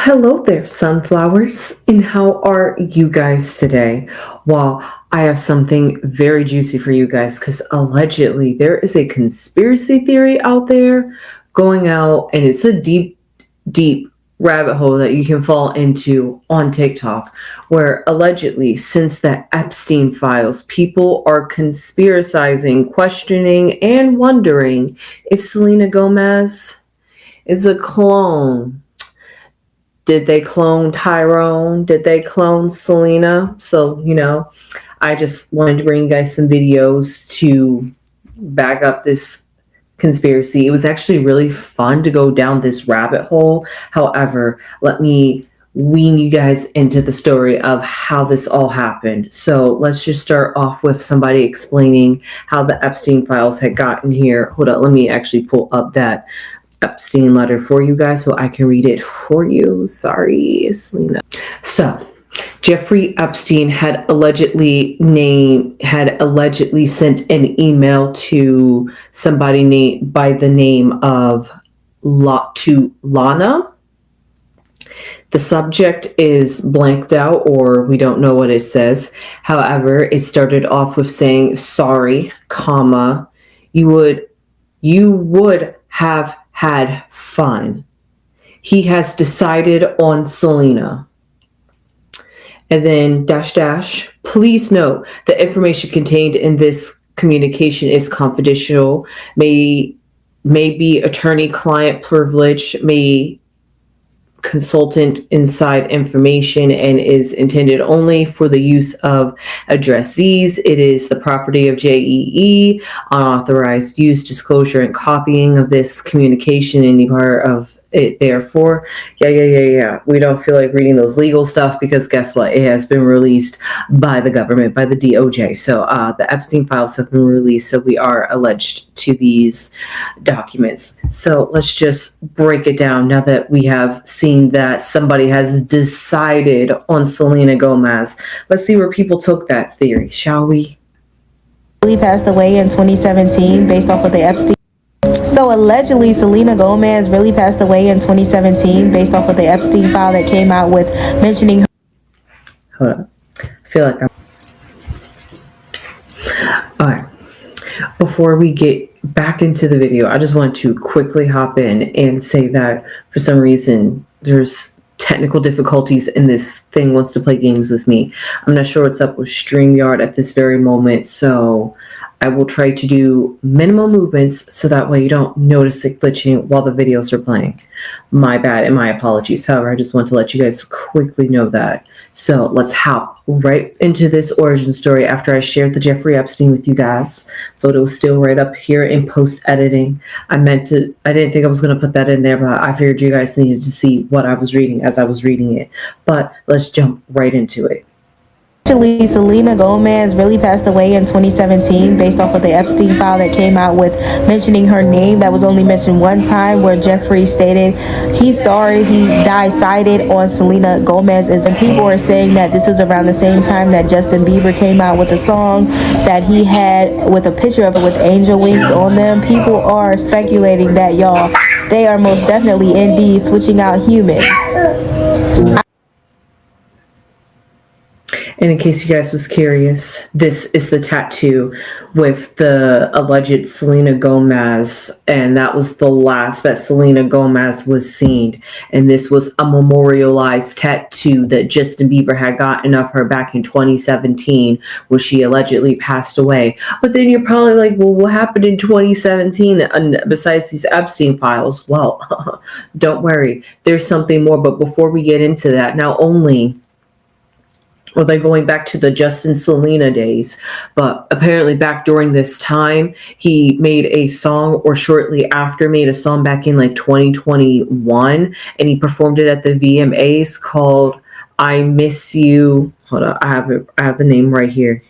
Hello there, sunflowers, and how are you guys today? Well, I have something very juicy for you guys because allegedly there is a conspiracy theory out there going out, and it's a deep, deep rabbit hole that you can fall into on TikTok, where allegedly, since the Epstein files, people are conspiracizing, questioning, and wondering if Selena Gomez is a clone. Did they clone Tyrone? Did they clone Selena? So, I just wanted to bring you guys some videos to back up this conspiracy. It was actually really fun to go down this rabbit hole. However, let me wean you guys into the story of how this all happened. So let's just start off with somebody explaining how the Epstein files had gotten here. Hold on, let me actually pull up that Epstein letter for you guys so I can read it for you. Sorry, Selena. So, Jeffrey Epstein had allegedly sent an email to somebody by the name of Lana. The subject is blanked out, or we don't know what it says. However, it started off with saying, "Sorry, comma, you would have had fun. He has decided on Selena." And then dash, please note the information contained in this communication is confidential, may be attorney-client privilege, may consultant inside information, and is intended only for the use of addressees. It is the property of JEE. Unauthorized use, disclosure, and copying of this communication, any part of it, therefore. Yeah. We don't feel like reading those legal stuff because guess what? It has been released by the government, by the DOJ. So the Epstein files have been released. So we are alleged to these documents. So let's just break it down now that we have seen that somebody has decided on Selena Gomez. Let's see where people took that theory, shall we? He passed away in 2017 based off of the Epstein. So allegedly, Selena Gomez really passed away in 2017 based off of the Epstein file that came out with mentioning her. Hold on. I feel like I'm... All right. Before we get back into the video, I just want to quickly hop in and say that for some reason, there's technical difficulties and this thing wants to play games with me. I'm not sure what's up with StreamYard at this very moment, so I will try to do minimal movements so that way you don't notice it glitching while the videos are playing. My bad and my apologies. However, I just want to let you guys quickly know that. So let's hop right into this origin story after I shared the Jeffrey Epstein with you guys. Photo's still right up here in post-editing. I didn't think I was going to put that in there, but I figured you guys needed to see what I was reading as I was reading it. But let's jump right into it. Actually, Selena Gomez really passed away in 2017 based off of the Epstein file that came out with mentioning her name. That was only mentioned one time, where Jeffrey stated he's sorry he decided on Selena Gomez. And people are saying that this is around the same time that Justin Bieber came out with a song that he had with a picture of it with angel wings on them. People are speculating that, y'all, they are most definitely indeed switching out humans. And in case you guys was curious, this is the tattoo with the alleged Selena Gomez, and that was the last that Selena Gomez was seen. And this was a memorialized tattoo that Justin Bieber had gotten of her back in 2017, where she allegedly passed away. But then you're probably like, well, what happened in 2017 besides these Epstein files? Well, don't worry, there's something more. But before we get into that, not only or they're going back to the Justin Selena days, but apparently back during this time, he made a song, or shortly after made a song back in like 2021, and he performed it at the VMAs called I Miss You. Hold on, I have the name right here.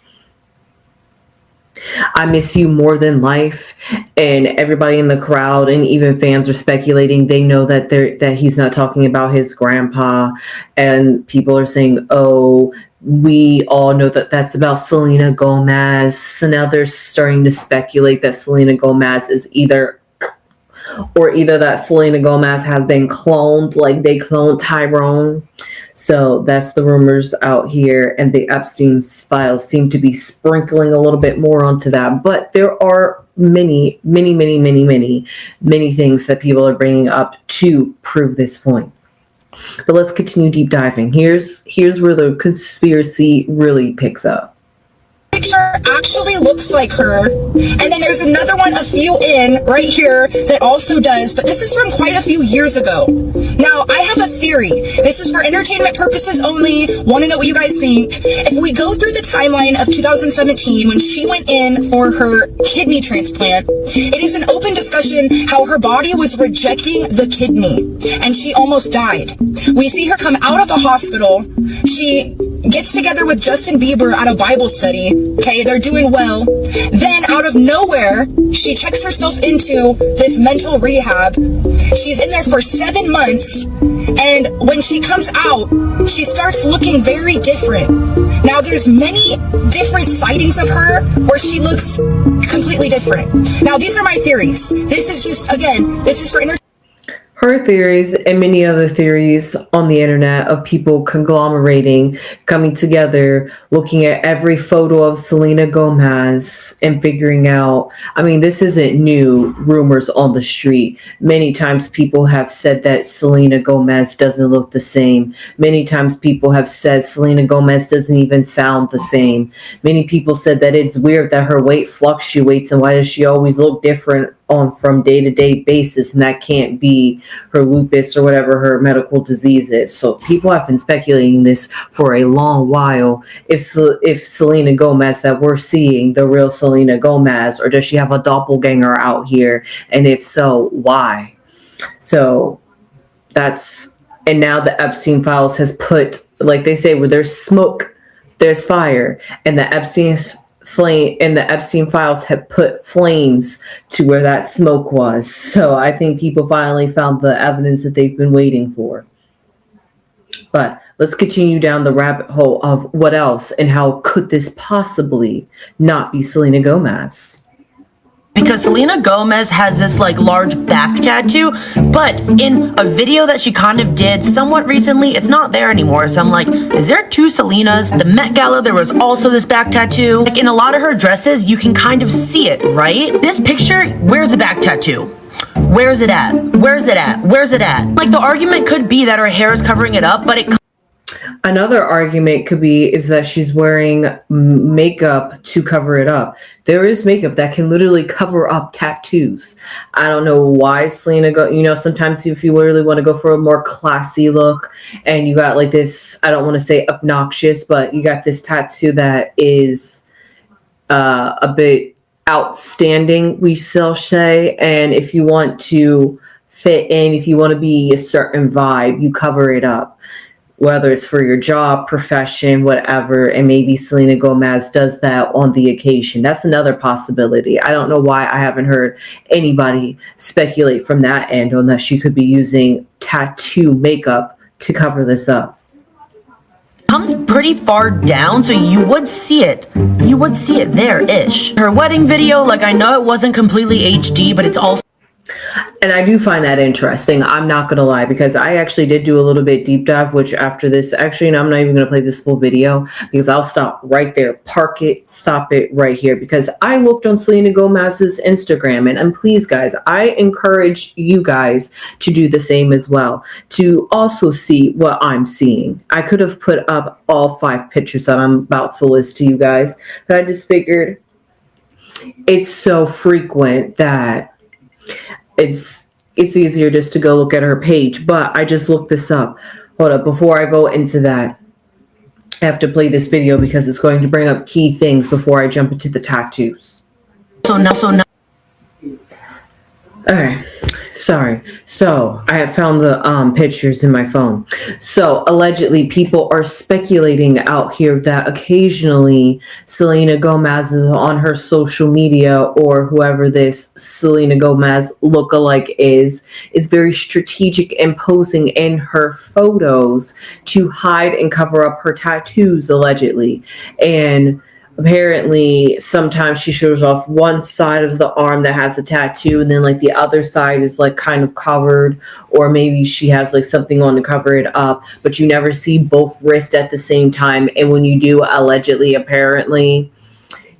I Miss You More Than Life. And everybody in the crowd and even fans are speculating. They know that he's not talking about his grandpa, and people are saying, oh, we all know that that's about Selena Gomez. So now they're starting to speculate that Selena Gomez is either or either that Selena Gomez has been cloned, like they cloned Tyrone. So that's the rumors out here, and the Epstein files seem to be sprinkling a little bit more onto that. But there are many, many, many, many, many, many things that people are bringing up to prove this point. But let's continue deep diving. Here's where the conspiracy really picks up. Picture actually looks like her, and then there's another one a few in right here that also does, but this is from quite a few years ago. Now, I have a theory. This is for entertainment purposes only. Want to know what you guys think. If we go through the timeline of 2017 when she went in for her kidney transplant, it is an open discussion how her body was rejecting the kidney and she almost died. We see her come out of the hospital. She gets together with Justin Bieber at a Bible study. Okay, they're doing well. Then out of nowhere, she checks herself into this mental rehab. She's in there for 7 months. And when she comes out, she starts looking very different. Now there's many different sightings of her where she looks completely different. Now these are my theories. This is just, again, this is for her theories and many other theories on the internet of people conglomerating, coming together, looking at every photo of Selena Gomez and figuring out, I mean, this isn't new rumors on the street. Many times people have said that Selena Gomez doesn't look the same. Many times people have said Selena Gomez doesn't even sound the same. Many people said that it's weird that her weight fluctuates and why does she always look different on from day-to-day basis, and that can't be her lupus or whatever her medical disease is. So people have been speculating this for a long while. If Selena Gomez that we're seeing the real Selena Gomez, or does she have a doppelganger out here? And if so, why? So that's, and now the Epstein files has put, like they say, where there's smoke, there's fire, and the Epstein files have put flames to where that smoke was. So I think people finally found the evidence that they've been waiting for. But let's continue down the rabbit hole of what else and how could this possibly not be Selena Gomez? Because Selena Gomez has this like large back tattoo, but in a video that she kind of did somewhat recently, it's not there anymore. So I'm like, is there two Selenas? The Met Gala, there was also this back tattoo. Like in a lot of her dresses, you can kind of see it, right? This picture, where's the back tattoo? Where's it at? Where's it at? Where's it at? Like the argument could be that her hair is covering it up, but it Another argument could be is that she's wearing makeup to cover it up. There is makeup that can literally cover up tattoos. I don't know why Selena sometimes if you really want to go for a more classy look and you got like this, I don't want to say obnoxious, but you got this tattoo that is a bit outstanding, we shall say. And if you want to fit in, if you want to be a certain vibe, you cover it up. Whether it's for your job, profession, whatever, and maybe Selena Gomez does that on the occasion. That's another possibility. I don't know why I haven't heard anybody speculate from that end on that she could be using tattoo makeup to cover this up. Comes pretty far down, so you would see it. You would see it there-ish. Her wedding video, like I know it wasn't completely HD, but it's also. And I do find that interesting. I'm not going to lie, because I actually did do a little bit deep dive, which after this, actually, and I'm not even going to play this full video because I'll stop right there, park it, stop it right here, because I looked on Selena Gomez's Instagram and please guys, I encourage you guys to do the same as well, to also see what I'm seeing. I could have put up all 5 pictures that I'm about to list to you guys, but I just figured it's so frequent that it's easier just to go look at her page. But I just looked this up. Hold up, before I go into that, I have to play this video because it's going to bring up key things before I jump into the tattoos. Okay, sorry. So I have found the pictures in my phone. So allegedly people are speculating out here that occasionally Selena Gomez is on her social media, or whoever this Selena Gomez lookalike is very strategic and posing in her photos to hide and cover up her tattoos allegedly. And apparently sometimes she shows off one side of the arm that has a tattoo, and then like the other side is like kind of covered, or maybe she has like something on to cover it up, but you never see both wrists at the same time. And when you do, allegedly, apparently,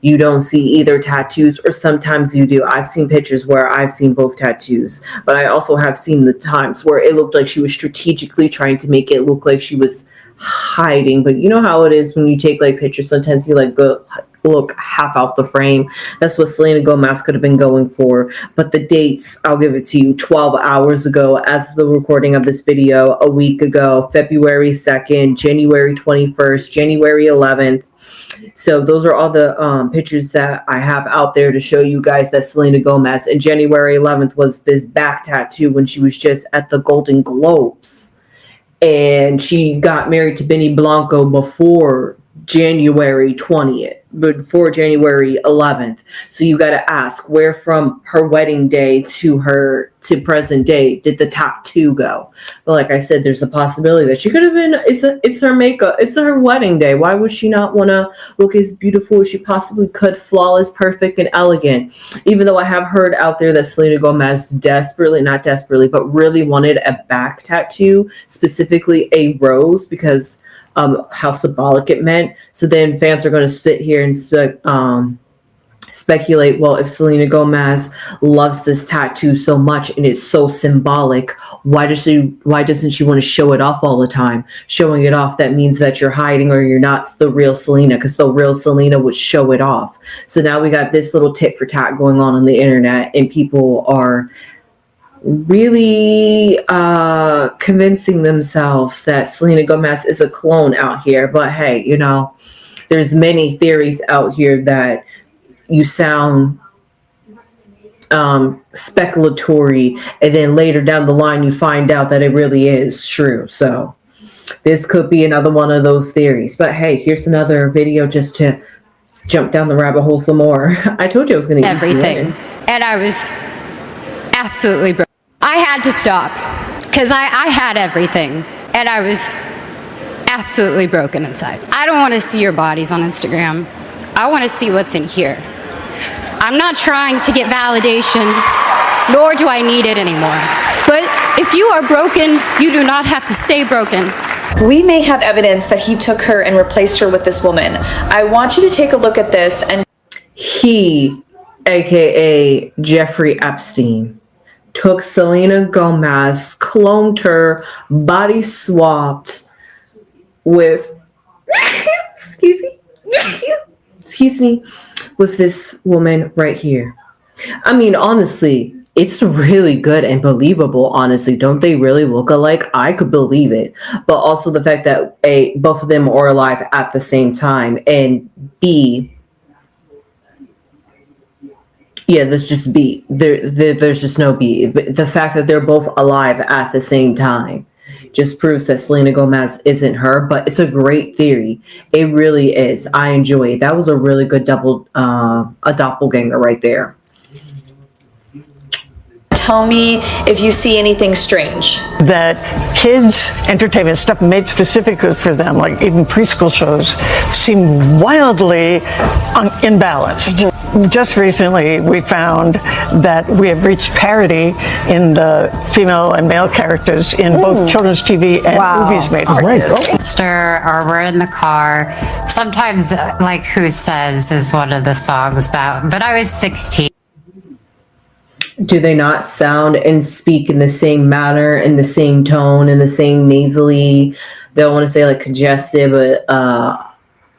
you don't see either tattoos, or sometimes you do. I've seen pictures where I've seen both tattoos, but I also have seen the times where it looked like she was strategically trying to make it look like she was hiding. But you know how it is when you take like pictures, sometimes you like go look half out the frame. That's what Selena Gomez could have been going for. But the dates, I'll give it to you: 12 hours ago, as the recording of this video, a week ago, February 2nd, January 21st, January 11th. So those are all the pictures that I have out there to show you guys that Selena Gomez. And January 11th was this back tattoo when she was just at the Golden Globes. And she got married to Benny Blanco before January 20th, before January 11th. So you got to ask, where from her wedding day to present day did the tattoo go? But like I said, there's a possibility that she could have been, it's her makeup, it's her wedding day. Why would she not want to look as beautiful as she possibly could, flawless, perfect, and elegant? Even though I have heard out there that Selena Gomez not desperately, but really wanted a back tattoo, specifically a rose, because how symbolic it meant. So then fans are going to sit here and speculate, well, if Selena Gomez loves this tattoo so much and it's so symbolic, why doesn't she want to show it off all the time? Showing it off, that means that you're hiding or you're not the real Selena, because the real Selena would show it off. So now we got this little tit for tat going on the internet, and people are really convincing themselves that Selena Gomez is a clone out here. But hey, you know, there's many theories out here that you sound speculatory, and then later down the line you find out that it really is true. So this could be another one of those theories. But hey, here's another video just to jump down the rabbit hole some more. I told you I was going to everything, and I was absolutely broke. I had to stop because I had everything, and I was absolutely broken inside. I don't want to see your bodies on Instagram. I want to see what's in here. I'm not trying to get validation, nor do I need it anymore. But if you are broken, you do not have to stay broken. We may have evidence that he took her and replaced her with this woman. I want you to take a look at this. And he, aka Jeffrey Epstein, took Selena Gomez, cloned her, body swapped with excuse me, with this woman right here. I mean, honestly, it's really good and believable. Honestly, don't they really look alike? I could believe it. But also the fact that both of them are alive at the same time, and B, yeah, there's just B. There's just no B. The fact that they're both alive at the same time just proves that Selena Gomez isn't her. But it's a great theory. It really is. I enjoy it. That was a really good a doppelganger right there. tell me if you see anything strange. That kids' entertainment stuff made specifically for them, like even preschool shows, seem wildly imbalanced. Just recently, we found that we have reached parity in the female and male characters in both children's TV and movies made for kids. Or we're in the car. Sometimes, like Who Says is one of the songs that, but I was 16. Do they not sound and speak in the same manner, in the same tone, in the same nasally? They don't want to say like congested, but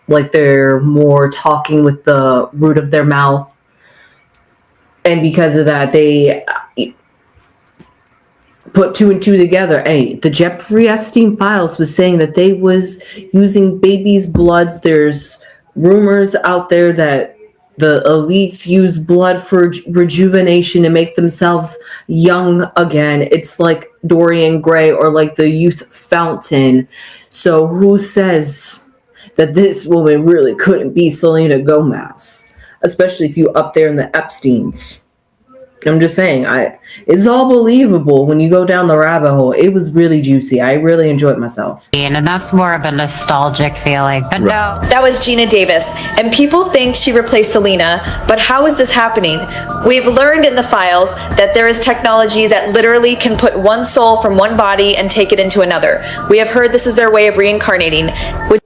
like they're more talking with the root of their mouth. And because of that, they put two and two together. Hey, the Jeffrey Epstein files was saying that they was using babies' bloods. There's rumors out there that the elites use blood for rejuvenation to make themselves young again. It's like Dorian Gray or like the youth fountain. So who says that this woman really couldn't be Selena Gomez? Especially if you up there in the Epsteins. I'm just saying, it's all believable when you go down the rabbit hole. It was really juicy. I really enjoyed myself. And that's more of a nostalgic feeling. But no. That was Gina Davis, and people think she replaced Selena, but how is this happening? We've learned in the files that there is technology that literally can put one soul from one body and take it into another. We have heard this is their way of reincarnating, which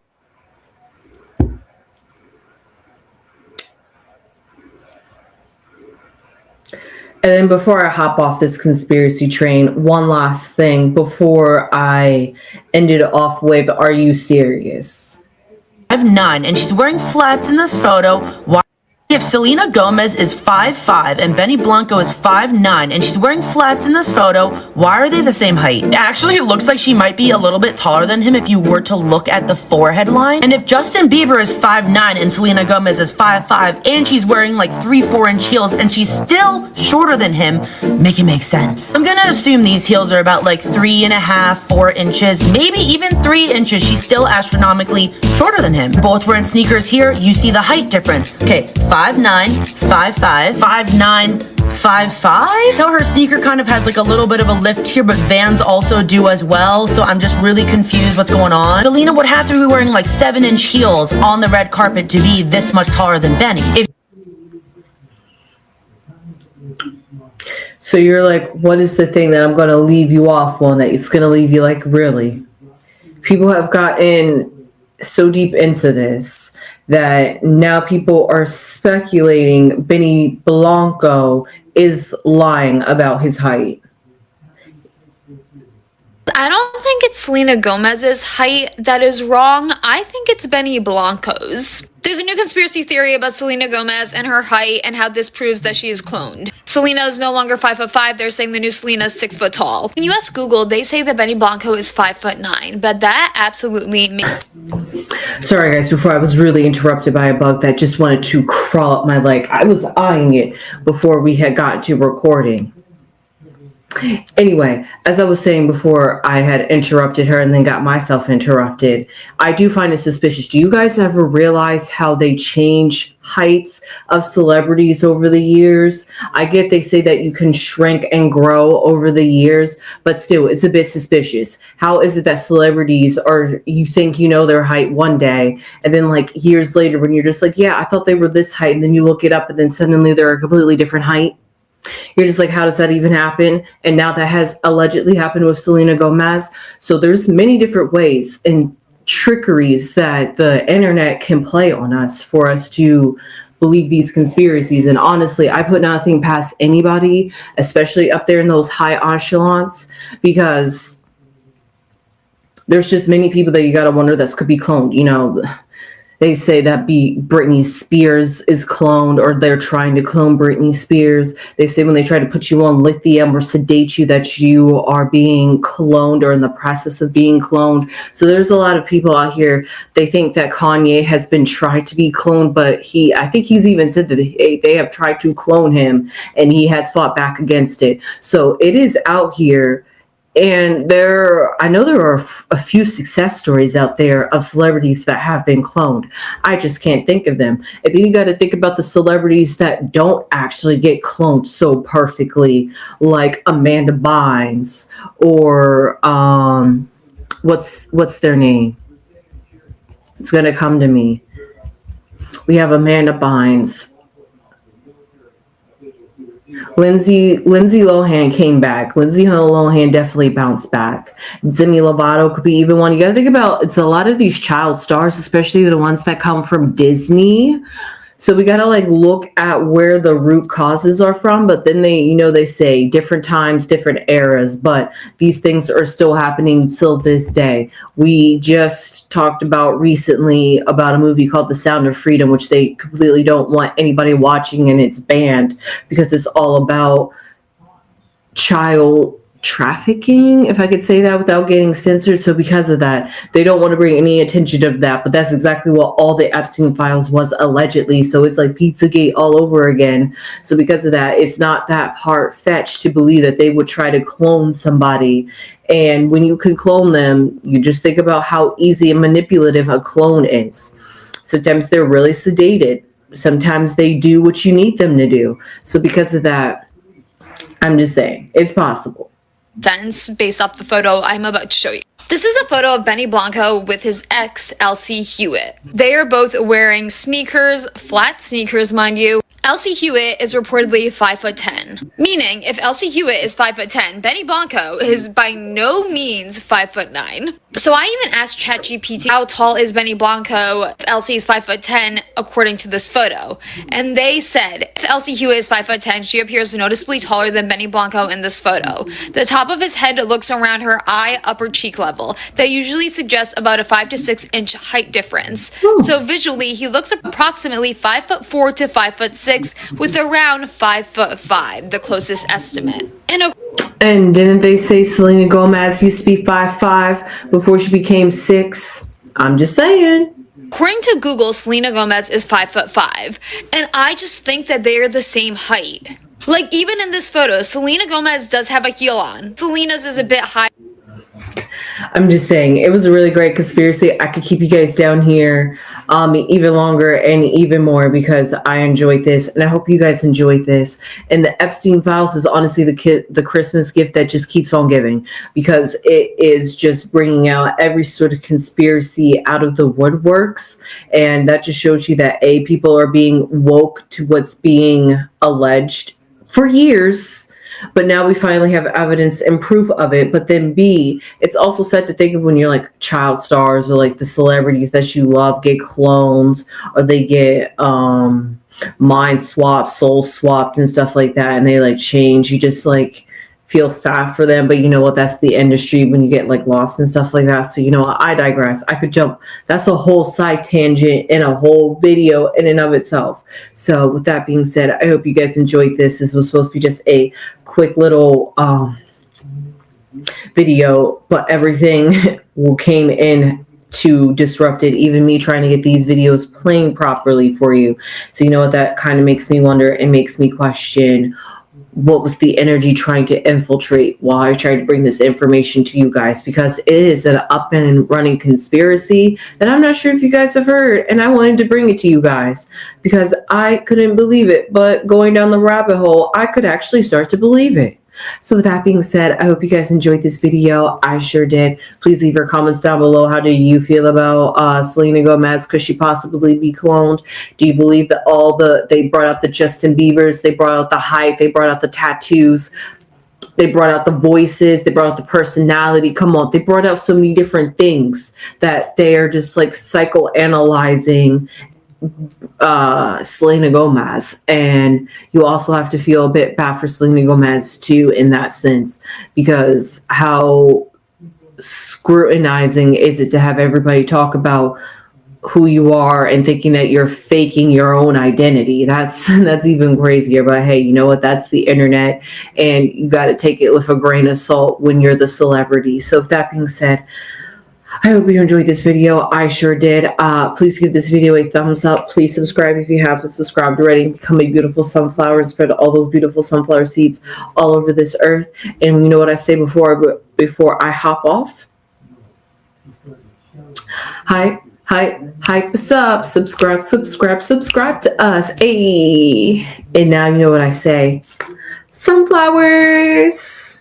And then before I hop off this conspiracy train, one last thing before I ended off with, are you serious? 5'9", and she's wearing flats in this photo. Why? If Selena Gomez is 5'5" and Benny Blanco is 5'9", and she's wearing flats in this photo, why are they the same height? Actually, it looks like she might be a little bit taller than him if you were to look at the forehead line. And if Justin Bieber is 5'9" and Selena Gomez is 5'5", and she's wearing like 3-4-inch heels and she's still shorter than him, make it make sense. I'm gonna assume these heels are about like 3.5, 4 inches, maybe even 3 inches. She's still astronomically shorter than him. Both wearing sneakers here, you see the height difference. Okay, 5'9", 5'5", 5'9", 5'5". Now her sneaker kind of has like a little bit of a lift here, but Vans also do as well, so I'm just really confused what's going on. Selena would have to be wearing like 7-inch heels on the red carpet to be this much taller than Benny. So you're like, what is the thing that I'm going to leave you off on that it's going to leave you like, really? People have gotten so deep into this that now people are speculating Benny Blanco is lying about his height. I don't think it's Selena Gomez's height that is wrong. I think it's Benny Blanco's. There's a new conspiracy theory about Selena Gomez and her height and how this proves that she is cloned. Selena is no longer 5'5". They're saying the new Selena is 6 foot tall. When you ask Google, they say that Benny Blanco is 5'9", but that absolutely makes. Sorry guys, before I was really interrupted by a bug that just wanted to crawl up my leg. I was eyeing it before we had gotten to recording. Anyway, as I was saying before, I had interrupted her and then got myself interrupted. I do find it suspicious. Do you guys ever realize how they change heights of celebrities over the years? I get they say that you can shrink and grow over the years, but still, it's a bit suspicious. How is it that celebrities are, you think you know their height one day, and then like years later when you're just like, yeah, I thought they were this height, and then you look it up and then suddenly they're a completely different height? You're just like, how does that even happen? And now that has allegedly happened with Selena Gomez. So there's many different ways and trickeries that the internet can play on us for us to believe these conspiracies. And honestly, I put nothing past anybody, especially up there in those high echelons, because there's just many people that you got to wonder that could be cloned. You know, they say that Britney Spears is cloned, or they're trying to clone Britney Spears. They say when they try to put you on lithium or sedate you that you are being cloned or in the process of being cloned. So there's a lot of people out here. They think that Kanye has been tried to be cloned, but I think he's even said that they have tried to clone him and he has fought back against it. So it is out here. And I know there are a few success stories out there of celebrities that have been cloned. I just can't think of them. And then you got to think about the celebrities that don't actually get cloned so perfectly, like Amanda Bynes or what's their name? It's gonna come to me. We have Amanda Bynes. Lindsay Lohan came back. Lindsay Lohan definitely bounced back. Demi Lovato could be even one. You got to think about, it's a lot of these child stars, especially the ones that come from Disney. So we got to like look at where the root causes are from, but then they say different times, different eras, but these things are still happening till this day. We just talked about recently about a movie called The Sound of Freedom, which they completely don't want anybody watching, and it's banned because it's all about child trafficking, if I could say that without getting censored. So because of that, they don't want to bring any attention of that, but that's exactly what all the Epstein files was allegedly. So it's like Pizzagate all over again. So because of that, it's not that far-fetched to believe that they would try to clone somebody. And when you can clone them, you just think about how easy and manipulative a clone is. Sometimes they're really sedated. Sometimes they do what you need them to do. So because of that, I'm just saying, it's possible. Sense based off the photo I'm about to show you. This is a photo of Benny Blanco with his ex, Elsie Hewitt. They are both wearing sneakers, flat sneakers, mind you. Elsie Hewitt is reportedly 5'10", meaning if Elsie Hewitt is 5'10", Benny Blanco is by no means 5'9". So I even asked ChatGPT how tall is Benny Blanco if Elsie is 5'10" according to this photo, and they said if Elsie Hewitt is 5'10", she appears noticeably taller than Benny Blanco in this photo. The top of his head looks around her eye upper cheek level. That usually suggests about a 5 to 6 inch height difference. So visually, he looks approximately 5'4" to 5'6", with around 5'5", the closest estimate. And didn't they say Selena Gomez used to be 5'5" before she became 6? I'm just saying. According to Google, Selena Gomez is 5'5", and I just think that they are the same height. Like, even in this photo, Selena Gomez does have a heel on. Selena's is a bit high. I'm just saying, it was a really great conspiracy. I could keep you guys down here even longer and even more because I enjoyed this, and I hope you guys enjoyed this. And the Epstein Files is honestly the Christmas gift that just keeps on giving, because it is just bringing out every sort of conspiracy out of the woodworks, and that just shows you that people are being woke to what's being alleged for years. But now we finally have evidence and proof of it. But then B, it's also sad to think of when you're like child stars or like the celebrities that you love get clones, or they get mind swapped, soul swapped and stuff like that, and they like change. You just like feel sad for them, but you know what, that's the industry when you get like lost and stuff like that. So you know what, I digress. I could jump, that's a whole side tangent in a whole video in and of itself. So with that being said, I hope you guys enjoyed this. This was supposed to be just a quick little video, but everything came in to disrupt it, even me trying to get these videos playing properly for you. So you know what, that kind of makes me wonder and makes me question, what was the energy trying to infiltrate while I tried to bring this information to you guys, because it is an up and running conspiracy that I'm not sure if you guys have heard, and I wanted to bring it to you guys because I couldn't believe it, but going down the rabbit hole, I could actually start to believe it. So with that being said, I hope you guys enjoyed this video. I sure did. Please leave your comments down below. How do you feel about Selena Gomez? Could she possibly be cloned? Do you believe that they brought out the Justin Biebers, they brought out the height, they brought out the tattoos, they brought out the voices, they brought out the personality? Come on, they brought out so many different things that they are just like psychoanalyzing Selena Gomez. And you also have to feel a bit bad for Selena Gomez too in that sense, because how scrutinizing is it to have everybody talk about who you are and thinking that you're faking your own identity? That's even crazier. But hey, you know what, that's the internet, and you got to take it with a grain of salt when you're the celebrity. So with that being said, I hope you enjoyed this video. I sure did. Please give this video a thumbs up. Please subscribe if you haven't subscribed already. Become a beautiful sunflower and spread all those beautiful sunflower seeds all over this earth. And you know what I say before I hop off? Hype us up. Subscribe to us. Hey. And now you know what I say. Sunflowers.